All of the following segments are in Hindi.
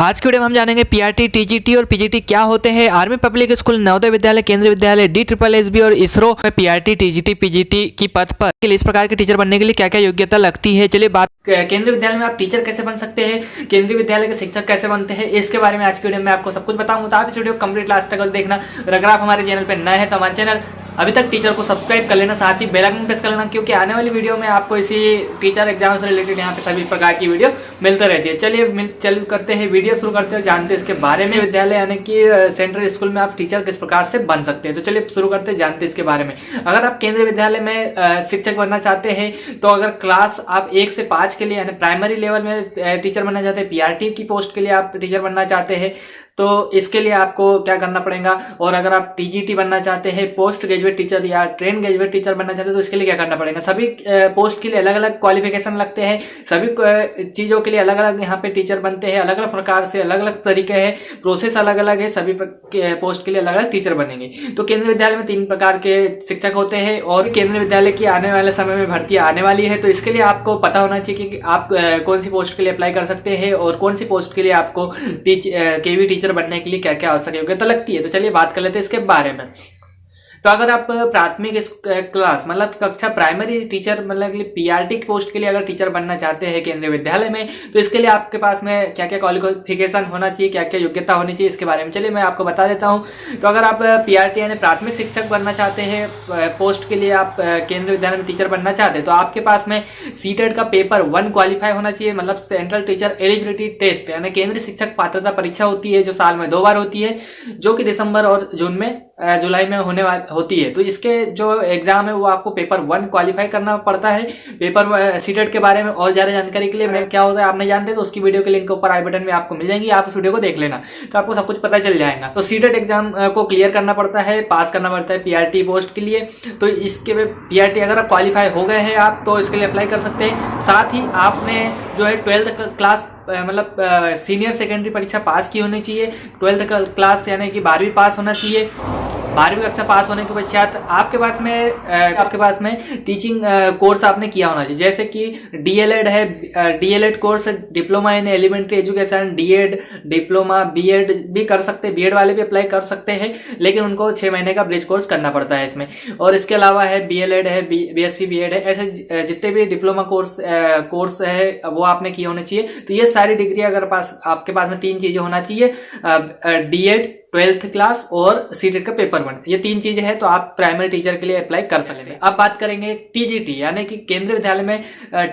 आज की वीडियो में हम जानेंगे पीआरटी, टीजीटी और पीजीटी क्या होते हैं। Army public school, Navodaya Vidyalaya, केंद्रीय विद्यालय, DSSB और इसरो में पीआरटी, टीजीटी, पीजीटी की पद पर के लिए इस प्रकार के टीचर बनने के लिए क्या क्या योग्यता लगती है। चलिए बात केंद्रीय विद्यालय में आप टीचर कैसे बन सकते हैं, केंद्रीय विद्यालय के शिक्षक कैसे बनते हैं, इसके बारे में आज की वीडियो में आपको सब कुछ बताऊंगा। तो आप इस वीडियो को कंप्लीट लास्ट तक देखना। और अगर आप हमारे चैनल पर नए हैं तो हमारे चैनल अभी तक टीचर को सब्सक्राइब कर लेना, साथ ही बेल आइकन प्रेस कर लेना, क्योंकि आने वाली वीडियो में आपको इसी टीचर एग्जाम से रिलेटेड यहाँ पे सभी प्रकार की वीडियो मिलते रहती है। चलिए चल करते हैं, वीडियो शुरू करते हैं, जानते हैं इसके बारे में। विद्यालय यानी कि सेंट्रल स्कूल में आप टीचर किस प्रकार से बन सकते हैं। तो चलिए शुरू करते हैं, जानते हैं इसके बारे में। अगर आप केंद्रीय विद्यालय में शिक्षक बनना चाहते हैं तो अगर क्लास आप 1 से 5 के लिए यानी प्राइमरी लेवल में टीचर बनना चाहते हैं, पीआरटी की पोस्ट के लिए आप टीचर बनना चाहते हैं, तो इसके लिए आपको क्या करना पड़ेगा। और अगर आप टीजीटी बनना चाहते हैं, पोस्ट ग्रेजुएट टीचर या ट्रेन ग्रेजुएट टीचर बनना चाहते हैं, तो इसके लिए क्या करना पड़ेगा। सभी पोस्ट के लिए अलग अलग क्वालिफिकेशन लगते हैं, सभी चीजों के लिए अलग अलग यहाँ पे टीचर बनते हैं, अलग अलग प्रकार से अलग अलग तरीके हैं, प्रोसेस अलग अलग है, सभी पोस्ट के लिए अलग अलग टीचर बनेंगे। तो केंद्रीय विद्यालय में 3 प्रकार के शिक्षक होते हैं और केंद्रीय विद्यालय की आने वाले समय में भर्ती आने वाली है। तो इसके लिए आपको पता होना चाहिए कि आप कौन सी पोस्ट के लिए अप्लाई कर सकते हैं और कौन सी पोस्ट के लिए आपको केवी टीचर बनने के लिए क्या क्या आवश्यक योग्यता लगती है। तो चलिए बात कर लेते हैं इसके बारे में। तो अगर आप प्राथमिक क्लास मतलब कक्षा प्राइमरी टीचर मतलब पीआरटी की पोस्ट के लिए अगर टीचर बनना चाहते हैं केंद्रीय विद्यालय में, तो इसके लिए आपके पास में क्या क्या क्वालिफिकेशन होना चाहिए, क्या क्या योग्यता होनी चाहिए, इसके बारे में चलिए मैं आपको बता देता हूं। तो अगर आप पीआरटी यानी प्राथमिक शिक्षक बनना चाहते हैं, पोस्ट के लिए आप केंद्रीय विद्यालय में टीचर बनना चाहते हैं, तो आपके पास में सीटेट का पेपर 1 क्वालिफाई होना चाहिए, मतलब सेंट्रल टीचर एलिजिबिलिटी टेस्ट यानी केंद्रीय शिक्षक पात्रता परीक्षा होती है जो साल में 2 बार होती है, जो कि दिसंबर और जून में जुलाई में होती है। तो इसके जो एग्जाम है वो आपको पेपर 1 क्वालिफाई करना पड़ता है। पेपर सीटेट के बारे में और ज्यादा जानकारी के लिए मैं क्या होता है आप नहीं जानते तो उसकी वीडियो के लिंक ऊपर आई बटन में आपको मिल जाएंगी, आप उस वीडियो को देख लेना तो आपको सब कुछ पता चल जाएगा। तो सीटेट एग्जाम को क्लियर करना पड़ता है, पास करना पड़ता है पीआरटी पोस्ट के लिए। तो इसके पीआरटी अगर आप क्वालिफाई हो गए हैं आप तो इसके लिए अप्लाई कर सकते हैं। साथ ही आपने जो है 12th क्लास मतलब सीनियर सेकेंडरी परीक्षा पास की होनी चाहिए। 12th क्लास यानी कि 12वीं पास होना चाहिए। 12वीं कक्षा पास होने के पश्चात आपके पास में टीचिंग कोर्स आपने किया होना चाहिए, जैसे कि डीएलएड है, DElEd course diploma in elementary education, DEd, diploma, BEd भी कर सकते हैं, बीएड वाले भी अप्लाई कर सकते हैं, लेकिन उनको 6 महीने का ब्रिज कोर्स करना पड़ता है इसमें। और इसके अलावा है बीएलएड है, बीएससी बीएड है, ऐसे जितने भी डिप्लोमा कोर्स है वो आपने किए होने चाहिए। तो ये सारी डिग्री अगर आपके पास में 3 चीजें होना चाहिए, डीएड, 12th क्लास और सीटेट का पेपर 1, ये 3 चीजें हैं तो आप प्राइमरी टीचर के लिए अप्लाई कर सकते हैं। अब बात करेंगे टीजीटी यानी कि केंद्रीय विद्यालय में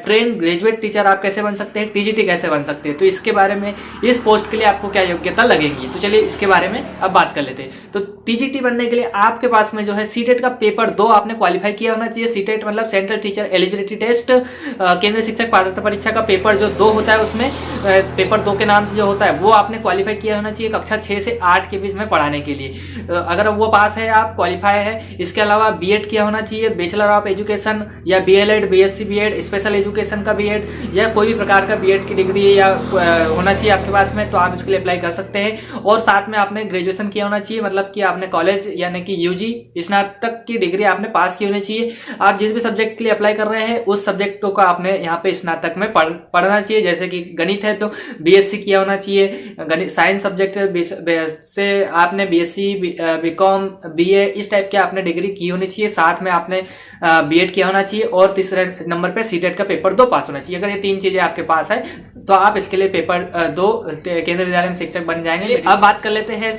ट्रेन ग्रेजुएट टीचर आप कैसे बन सकते हैं, टीजीटी कैसे बन सकते हैं। तो इसके बारे में इस पोस्ट के लिए आपको क्या योग्यता लगेगी, तो चलिए इसके बारे में अब बात कर लेते हैं। तो टीजीटी बनने के लिए आपके पास में जो है सीटेट का पेपर 2 आपने क्वालिफाई किया होना चाहिए। सीटेट मतलब सेंट्रल टीचर एलिजिबिलिटी टेस्ट, केंद्रीय शिक्षक पात्रता परीक्षा का पेपर जो 2 होता है उसमें पेपर 2 के नाम से जो होता है वो आपने क्वालिफाई किया होना चाहिए कक्षा 6 से 8 के बीच में पढ़ाने के लिए। अगर वो पास है आप क्वालिफाई है। इसके अलावा बीएड किया होना चाहिए, बैचलर ऑफ एजुकेशन या BElEd, BSc BEd, special education का बीएड या कोई भी प्रकार का बीएड की डिग्री या होना चाहिए आपके पास में, तो आप इसके लिए अप्लाई कर सकते हैं। और साथ में आपने ग्रेजुएशन किया होना चाहिए, मतलब कि आपने कॉलेज यानी कि यूजी स्नातक की डिग्री आपने पास की होनी चाहिए। आप जिस भी सब्जेक्ट के लिए अप्लाई कर रहे हैं उस सब्जेक्टों का आपने यहाँ पे स्नातक में पढ़ना चाहिए। जैसे कि गणित है तो बीएससी किया होना चाहिए, गणित साइंस सब्जेक्ट से आपने बीएससी, बीकॉम, बीए इस टाइप के आपने डिग्री की होनी चाहिए। साथ में आपने बीएड किया होना चाहिए और तीसरे नंबर पे सीटेट का पेपर 2 पास होना चाहिए। अगर ये 3 चीजें आपके पास है तो आप इसके लिए पेपर 2 केंद्रीय विद्यालय में शिक्षक बन जाएंगे। अब बात कर लेते हैं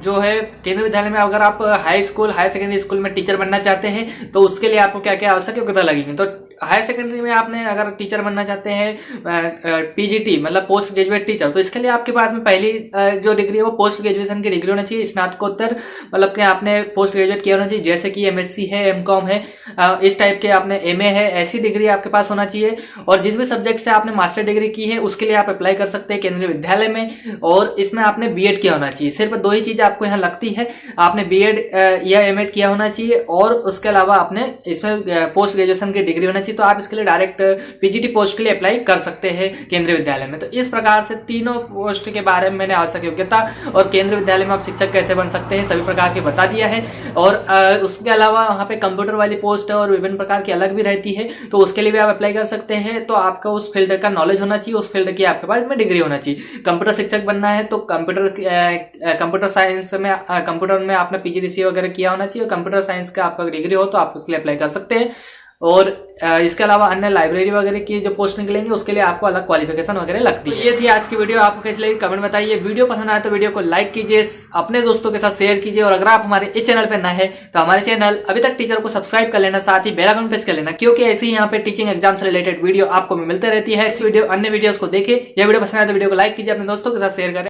जो है केंद्रीय विद्यालय में अगर आप high school, higher secondary school में टीचर बनना चाहते हैं तो उसके लिए आपको क्या क्या आवश्यक योग्यता लगेगी। तो हायर सेकेंडरी में आपने अगर टीचर बनना चाहते हैं पीजीटी मतलब पोस्ट ग्रेजुएट टीचर, तो इसके लिए आपके पास में पहली जो डिग्री है वो पोस्ट ग्रेजुएशन की डिग्री होना चाहिए, स्नातकोत्तर मतलब कि आपने पोस्ट ग्रेजुएट किया होना चाहिए, जैसे कि एमएससी है, एमकॉम है, इस टाइप के आपने एमए है, ऐसी डिग्री आपके पास होना चाहिए। और जिस भी सब्जेक्ट से आपने मास्टर डिग्री की है उसके लिए आप अप्लाई कर सकते हैं केंद्रीय विद्यालय में। और इसमें आपने बीएड किया होना चाहिए। सिर्फ 2 ही चीज आपको यहाँ लगती है, आपने बीएड या एमएड किया होना चाहिए और उसके अलावा आपने इसमें पोस्ट ग्रेजुएशन की डिग्री होना चाहिए। चाहिए तो आप इसके लिए डायरेक्ट पीजीटी पोस्ट के लिए अप्लाई कर सकते हैं केंद्रीय विद्यालय में। तो इस प्रकार से तीनों पोस्ट के बारे में मैंने आवश्यक योग्यता और केंद्रीय विद्यालय में आप शिक्षक कैसे बन सकते हैं सभी प्रकार के बता दिया है। और उसके अलावा वहाँ पे कंप्यूटर वाली पोस्ट और विभिन्न प्रकार की अलग भी रहती है, तो उसके लिए भी आप अप्लाई कर सकते हैं। तो आपका उस फील्ड का नॉलेज होना चाहिए, उस फील्ड की आपके पास में डिग्री होना चाहिए। कंप्यूटर शिक्षक बनना है तो कंप्यूटर साइंस में कंप्यूटर में आपने पीजीडीसीए वगैरह किया होना चाहिए, कंप्यूटर साइंस का आपका डिग्री हो तो आप उसके लिए अप्लाई कर सकते हैं। और इसके अलावा अन्य लाइब्रेरी वगैरह की जो पोस्ट निकलेंगे उसके लिए आपको अलग क्वालिफिकेशन वगैरह लगती है। ये थी आज की वीडियो, आपको कैसी लगी कमेंट बताइए। वीडियो पसंद आए तो वीडियो को लाइक कीजिए, अपने दोस्तों के साथ शेयर कीजिए, और अगर आप हमारे इस चैनल पर नए हैं तो हमारे चैनल अभी तक टीचर को सब्सक्राइब कर लेना, साथ ही बेल आइकन प्रेस कर लेना, क्योंकि ऐसे ही यहाँ पे टीचिंग एग्जाम से रिलेटेड वीडियो आपको मिलते रहती है। इस वीडियो अन्य वीडियोस को देखें। यह वीडियो पसंद आए तो वीडियो को लाइक कीजिए, अपने दोस्तों के साथ शेयर करें।